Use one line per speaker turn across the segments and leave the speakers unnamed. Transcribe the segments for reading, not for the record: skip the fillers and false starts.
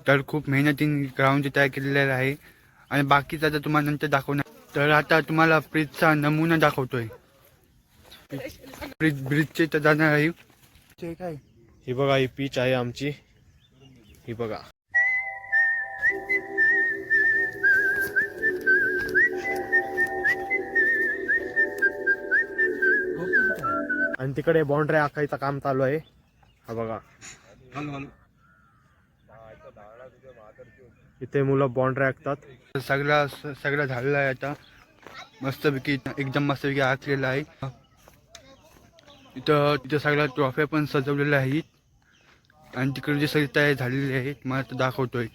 तर खूप मेहनतीने ग्राउंड तयार केलेलं आहे आणि बाकीचा आता तुम्हाला नंतर दाखवणार. तर आता तुम्हाला ब्रिजचा नमुना दाखवतोय. ब्रिजचे तर जाणार आहे. काय
ही बघा, ही पीच आहे आमची. ही बघा, आणि तिकडे बाउंड्री आखायचं काम चालू आहे. हा बघा, इथे मुलं बाउंड्री आखतात.
सगळं झालेलं आहे आता. मस्तपैकी एकदम मस्तपैकी आखलेलं आहे. इथं सगळ्या ट्रॉफी पण सजवलेल्या आहेत आणि तिकडे जे सगळी तयारी झालेली आहे मला तर दाखवतोय.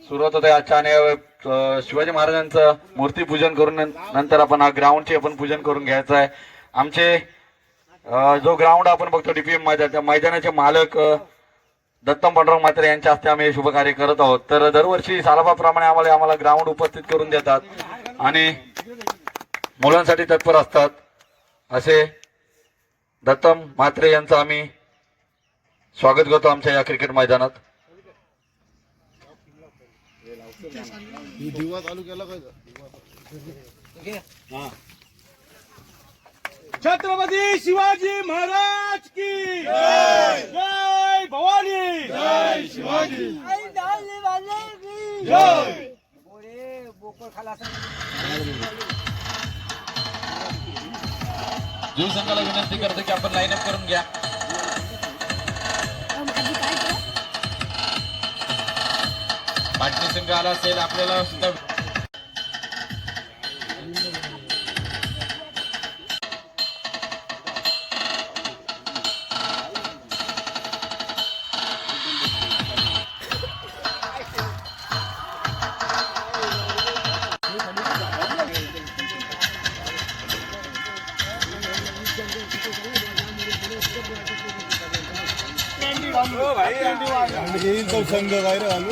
सुरुवात होते आजच्या आणि शिवाजी महाराजांचं मूर्ती पूजन करून नंतर आपण हा ग्राउंडचे आपण पूजन करून घ्यायचं आहे. आमचे जो ग्राउंड आपण बघतो डीपीएम मैदान, मैदानाचे मालक दत्तम पांडुरंग म्हात्रे यांच्या हस्ते आम्ही शुभ कार्य करत आहोत. तर दरवर्षी सालाबाप्रमाणे आम्हाला ग्राउंड उपस्थित करून देतात आणि मुलांसाठी तत्पर असतात. असे दत्तम म्हात्रे यांचं आम्ही स्वागत करतो आमच्या या क्रिकेट मैदानात.
दिवा चालू केला काय?
छत्रपती शिवाजी महाराज की जय. जय भवानी. जय शिवाजी. जय.
जीव संघाला विनंती करतो की आपण लाईन अप करून घ्या. पाटणी संघ आला असेल आपल्याला सुद्धा.
संघ बाहेर आलो.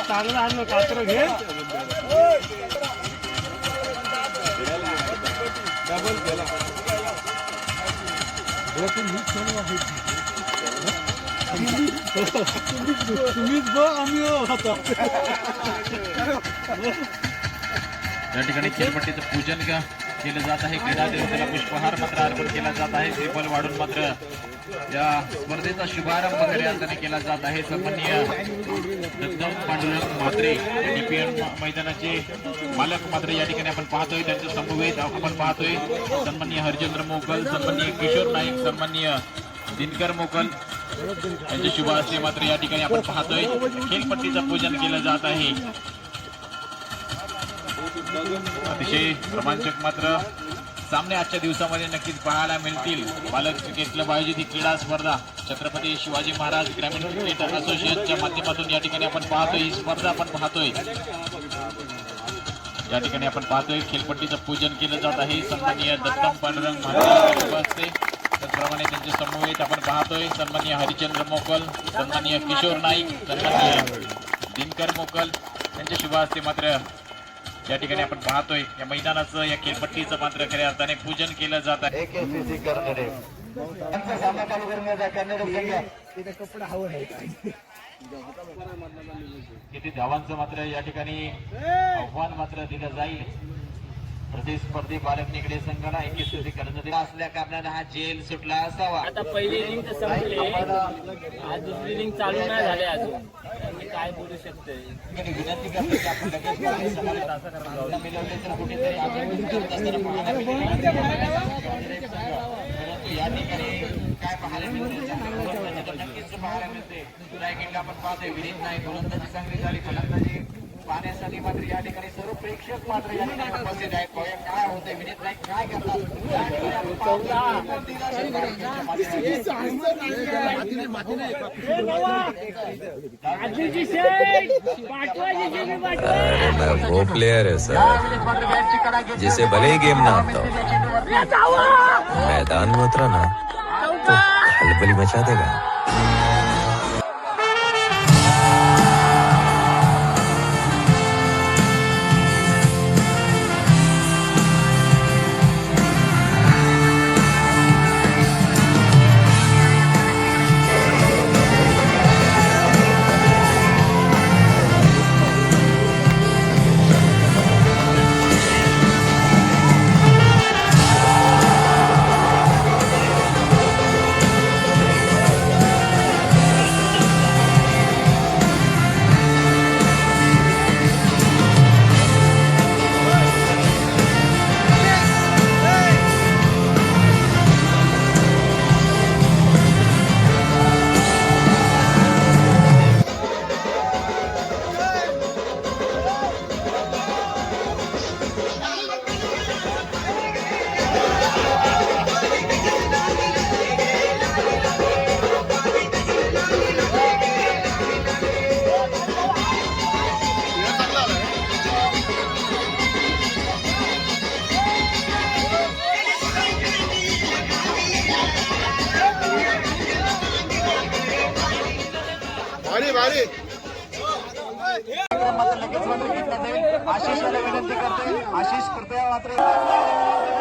चांगलं आणलं कात्र घे. डबल केला. तुम्हीच बघ आम्ही होतो.
या ठिकाणी खेळपट्टीचं पूजन केलं जात आहे. क्रीडा देवतेला पुष्पहार मात्र अर्पण केला जात आहे. श्रीफल वाढून मात्र या स्पर्धेचा शुभारंभ करण्यासाठी केला जात आहे. सन्माननीय दत्तम पांडुरंग म्हात्रे डीपीएम मैदानाचे मालक मात्र या ठिकाणी आपण पाहतोय. त्यांच्या समवेत आपण पाहतोय सन्माननीय हरिचंद्र मोकल, सन्माननीय किशोर नाईक, सन्माननीय दिनकर मोकल यांचे शुभ हस्ते मात्र या ठिकाणी आपण पाहतोय खेळपट्टीचं पूजन केलं जात आहे. अतिशय रोमांचक मात्र सामने आजच्या दिवसामध्ये नक्कीच पाहायला मिळतील. बालक क्रिकेट क्लब आयोजित ही क्रीडा स्पर्धा छत्रपती शिवाजी महाराज ग्रामीण क्रिकेट असोसिएशनच्या माध्यमातून या ठिकाणी आपण पाहतोय. ही स्पर्धा आपण पाहतोय. या ठिकाणी आपण पाहतोय खेळपट्टीचं पूजन केलं जात आहे. सन्माननीय दत्तम पांडुरंग म्हात्रे असते. त्याचप्रमाणे त्यांच्या समवेत आपण पाहतोय सन्माननीय हरिचंद्र मोकल, सन्माननीय किशोर नाईक, सन्माननीय दिनकर मोकल यांच्या शुभ हस्ते मात्र या ठिकाणी आपण पाहतोय या मैदानाचं या खेळपट्टीचं मात्र खऱ्या अर्थाने पूजन केलं जात आहे. किती धावांचं मात्र या ठिकाणी आव्हान मात्र दिलं जाईल. प्रतिस्पर्धी बालक निगडे संघाला 21 स्थिती करण्यात असल्या कारणाने हा जेल सुटला असावा.
आता पहिली रिंग तर संपली, आज दुसरी रिंग चालू नाही झाली अजून. मी काय बोलू शकते.
विनंती करतो की आपण लगेच मिळवले तर कुठेतरी या ठिकाणी काय पाहायला मिळते नक्कीच पाहायला मिळते. रायगडला आपण पाहतोय विनीत नाईक गोलंदाजी चांगली झाली, फलंदाजी पाहण्यासाठी मात्र या ठिकाणी सर्व प्रेक्षक मात्र या ठिकाणी उपस्थित आहेत. बघूया काय होते विनीत नाईक काय करतात. या ठिकाणी आपण
आजूची शेट पाठवा JCB पाठवा.
मैं वो प्लेयर है सर जिसे भले ही गेम ना आता हो, मैदान में उतरा ना तो खलबली मचा देगा.
आशिष विनंती करते. आशिष कृपया मात्र